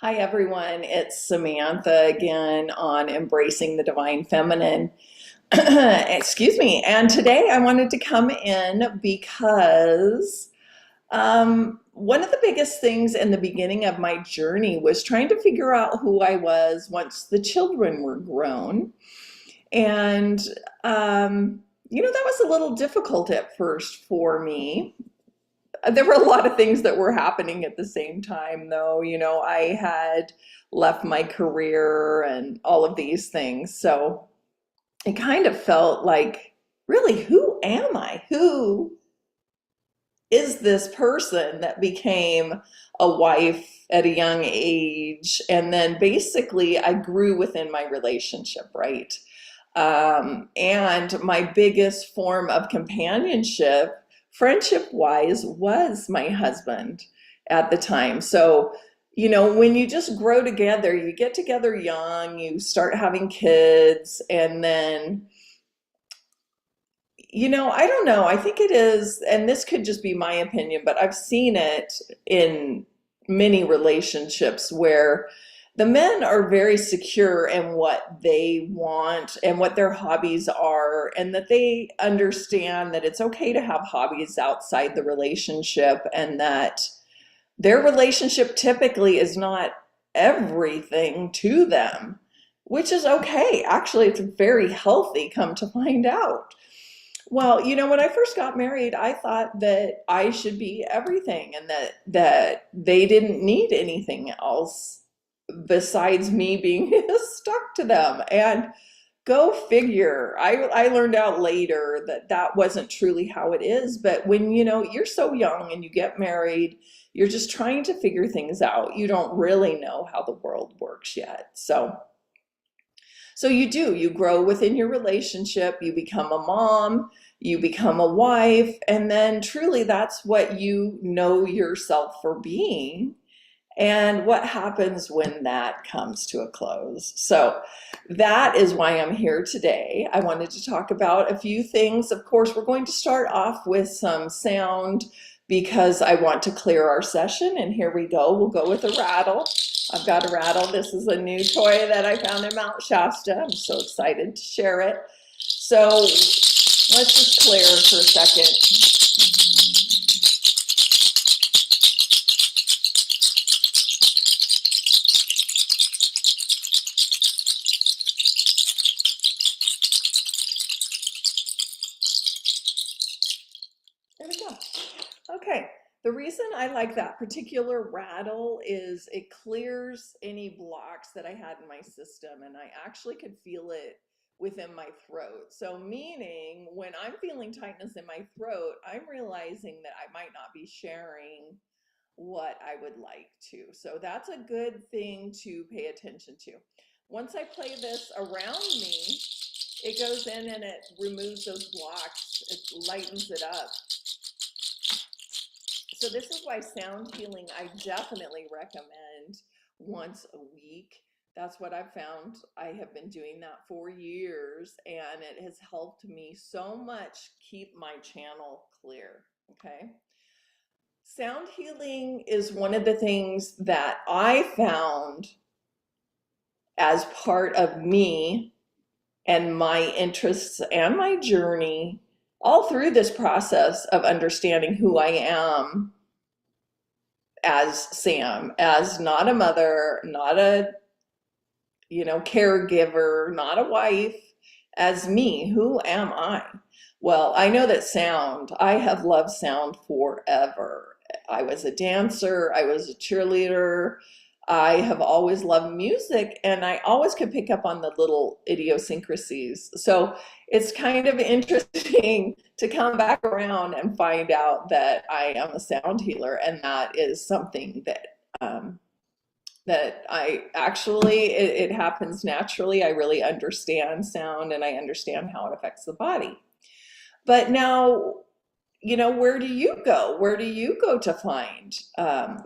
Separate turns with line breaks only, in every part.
Hi, everyone. It's Samantha again on Embracing the Divine Feminine. Excuse me. And today I wanted to come in because one of the biggest things in the beginning of my journey was trying to figure out who I was once the children were grown. And, that was a little difficult at first for me. There were a lot of things that were happening at the same time, though. I had left my career and all of these things. So it kind of felt like, really, who am I? Who is this person that became a wife at a young age? And then basically, I grew within my relationship, right? And my biggest form of companionship, friendship wise, was my husband at the time. So, when you just grow together, you get together young, you start having kids, and then, I don't know, I think it is, and this could just be my opinion, but I've seen it in many relationships where the men are very secure in what they want and what their hobbies are, and that they understand that it's okay to have hobbies outside the relationship, and that their relationship typically is not everything to them, which is okay. Actually, it's very healthy, come to find out. Well, when I first got married, I thought that I should be everything and that they didn't need anything else besides me being stuck to them. And go figure. I learned out later that that wasn't truly how it is. But when, you're so young and you get married, you're just trying to figure things out. You don't really know how the world works yet. So you grow within your relationship, you become a mom, you become a wife, and then truly that's what you know yourself for being. And what happens when that comes to a close? So that is why I'm here today. I wanted to talk about a few things. Of course, we're going to start off with some sound because I want to clear our session. And here we go. We'll go with a rattle. I've got a rattle. This is a new toy that I found in Mount Shasta. I'm so excited to share it. So let's just clear for a second. There we go. Okay. The reason I like that particular rattle is it clears any blocks that I had in my system, and I actually could feel it within my throat. So meaning when I'm feeling tightness in my throat, I'm realizing that I might not be sharing what I would like to. So that's a good thing to pay attention to. Once I play this around me, it goes in and it removes those blocks. It lightens it up. So this is why sound healing I definitely recommend once a week. That's what I've found. I have been doing that for years, and it has helped me so much keep my channel clear. Okay. Sound healing is one of the things that I found as part of me and my interests and my journey all through this process of understanding who I am as Sam, as not a mother, not a, caregiver, not a wife, as me. Who am I? Well, I know that sound, I have loved sound forever. I was a dancer, I was a cheerleader, I have always loved music, and I always could pick up on the little idiosyncrasies. So it's kind of interesting to come back around and find out that I am a sound healer, and that is something that I actually, it happens naturally. I really understand sound and I understand how it affects the body. But now, where do you go? Where do you go to find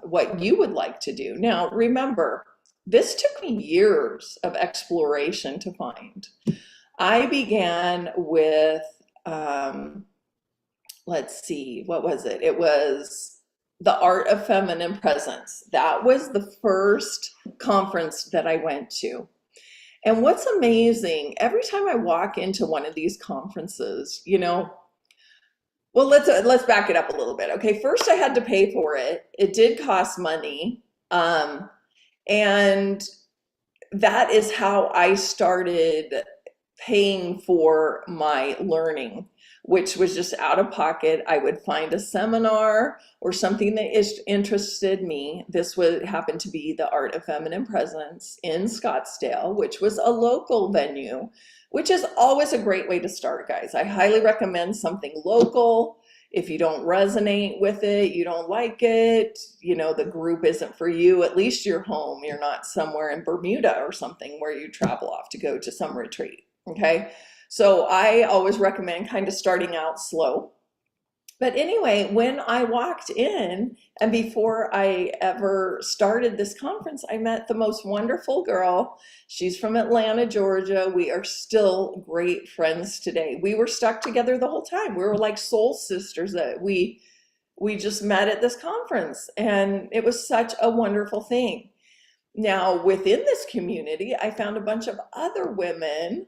what you would like to do? Now, remember, this took me years of exploration to find. I began with, let's see, what was it? It was The Art of Feminine Presence. That was the first conference that I went to. And what's amazing, every time I walk into one of these conferences, well, let's back it up a little bit. Okay, first I had to pay for it. It did cost money. And that is how I started paying for my learning, which was just out of pocket. I would find a seminar or something that interested me. This would happen to be the Art of Feminine Presence in Scottsdale, which was a local venue, which is always a great way to start, guys. I highly recommend something local. If you don't resonate with it, you don't like it, the group isn't for you, at least you're home. You're not somewhere in Bermuda or something where you travel off to go to some retreat. Okay, so I always recommend kind of starting out slow. But anyway, when I walked in, and before I ever started this conference, I met the most wonderful girl. She's from Atlanta, Georgia. We are still great friends today. We were stuck together the whole time. We were like soul sisters that we just met at this conference, and it was such a wonderful thing. Now, within this community, I found a bunch of other women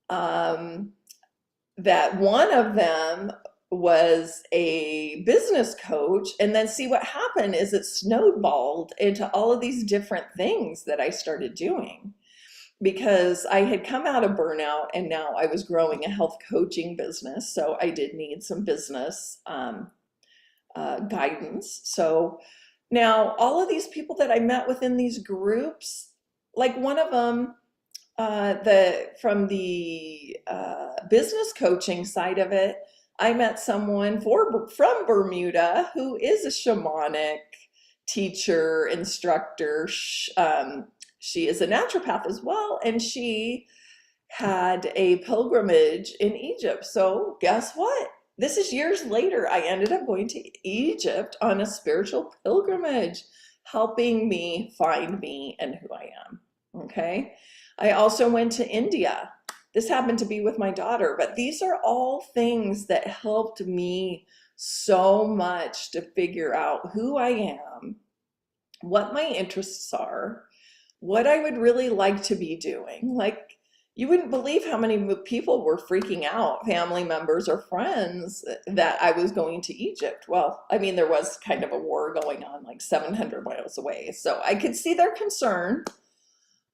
that one of them was a business coach, and then see what happened is it snowballed into all of these different things that I started doing because I had come out of burnout and now I was growing a health coaching business. So I did need some business guidance. So now all of these people that I met within these groups, like one of them, from the business coaching side of it, I met someone from Bermuda who is a shamanic teacher, instructor. She is a naturopath as well, and she had a pilgrimage in Egypt. So guess what? This is years later. I ended up going to Egypt on a spiritual pilgrimage, helping me find me and who I am. Okay. I also went to India. This happened to be with my daughter, but these are all things that helped me so much to figure out who I am, what my interests are, what I would really like to be doing. Like, you wouldn't believe how many people were freaking out, family members or friends, that I was going to Egypt. Well, I mean, there was kind of a war going on like 700 miles away, so I could see their concern.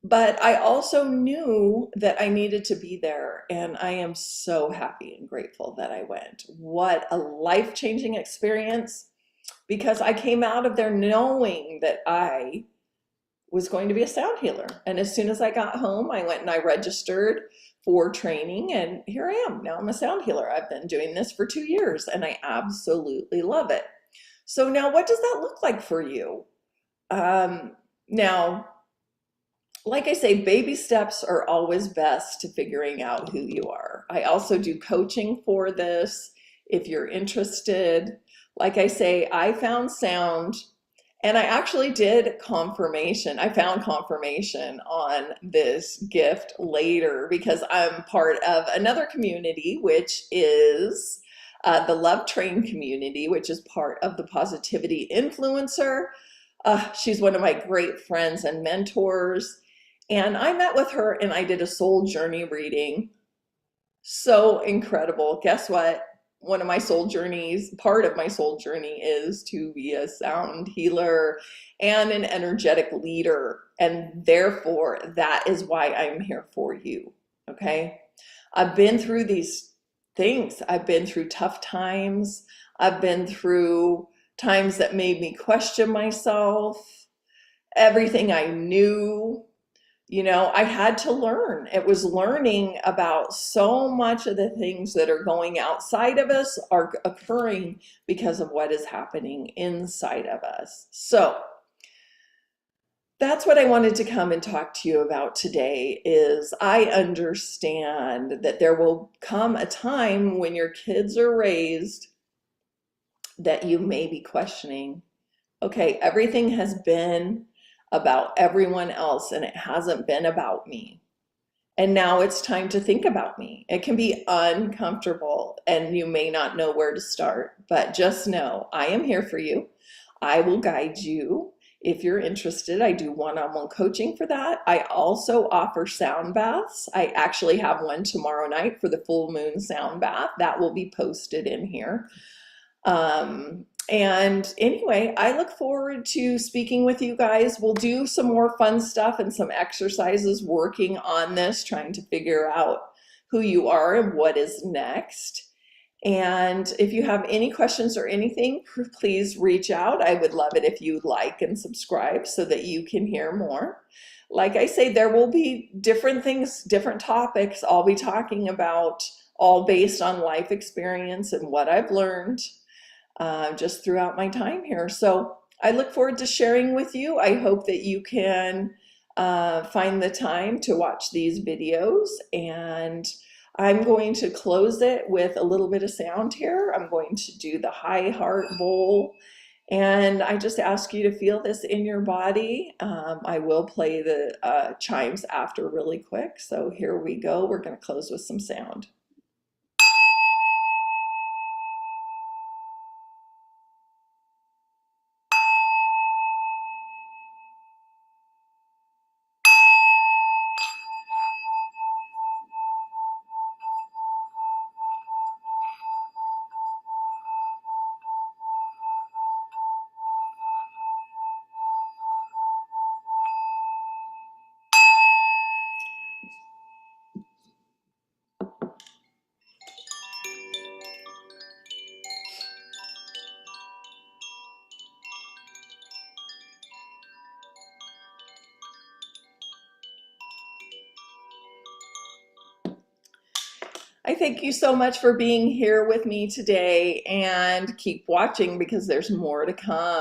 But I also knew that I needed to be there, and I am so happy and grateful that I went. What a life-changing experience, because I came out of there knowing that I was going to be a sound healer. And as soon as I got home, I went and I registered for training, and here I am. Now I'm a sound healer. I've been doing this for 2 years, and I absolutely love it. So now what does that look like for you? Now, like I say, baby steps are always best to figuring out who you are. I also do coaching for this if you're interested. Like I say, I found sound, and I actually did confirmation. I found confirmation on this gift later because I'm part of another community, which is the Love Train community, which is part of the Positivity Influencer. She's one of my great friends and mentors. And I met with her and I did a soul journey reading. So incredible. Guess what? One of my soul journeys, part of my soul journey, is to be a sound healer and an energetic leader. And therefore, that is why I'm here for you. Okay? I've been through these things. I've been through tough times. I've been through times that made me question myself, everything I knew. I had to learn. It was learning about so much of the things that are going outside of us are occurring because of what is happening inside of us. So that's what I wanted to come and talk to you about today. Is I understand that there will come a time when your kids are raised that you may be questioning, okay, everything has been about everyone else and it hasn't been about me. And now it's time to think about me. It can be uncomfortable and you may not know where to start, but just know I am here for you. I will guide you If you're interested, I do one-on-one coaching for that. I also offer sound baths. I actually have one tomorrow night for the full moon sound bath. That will be posted in here. And anyway, I look forward to speaking with you guys. We'll do some more fun stuff and some exercises working on this, trying to figure out who you are and what is next. And if you have any questions or anything, please reach out. I would love it if you like and subscribe so that you can hear more. Like I say, there will be different things, different topics I'll be talking about, all based on life experience and what I've learned just throughout my time here. So I look forward to sharing with you. I hope that you can find the time to watch these videos, and I'm going to close it with a little bit of sound here. I'm going to do the high heart bowl, and I just ask you to feel this in your body. I will play the chimes after really quick. So here we go. We're going to close with some sound. I thank you so much for being here with me today, and keep watching because there's more to come.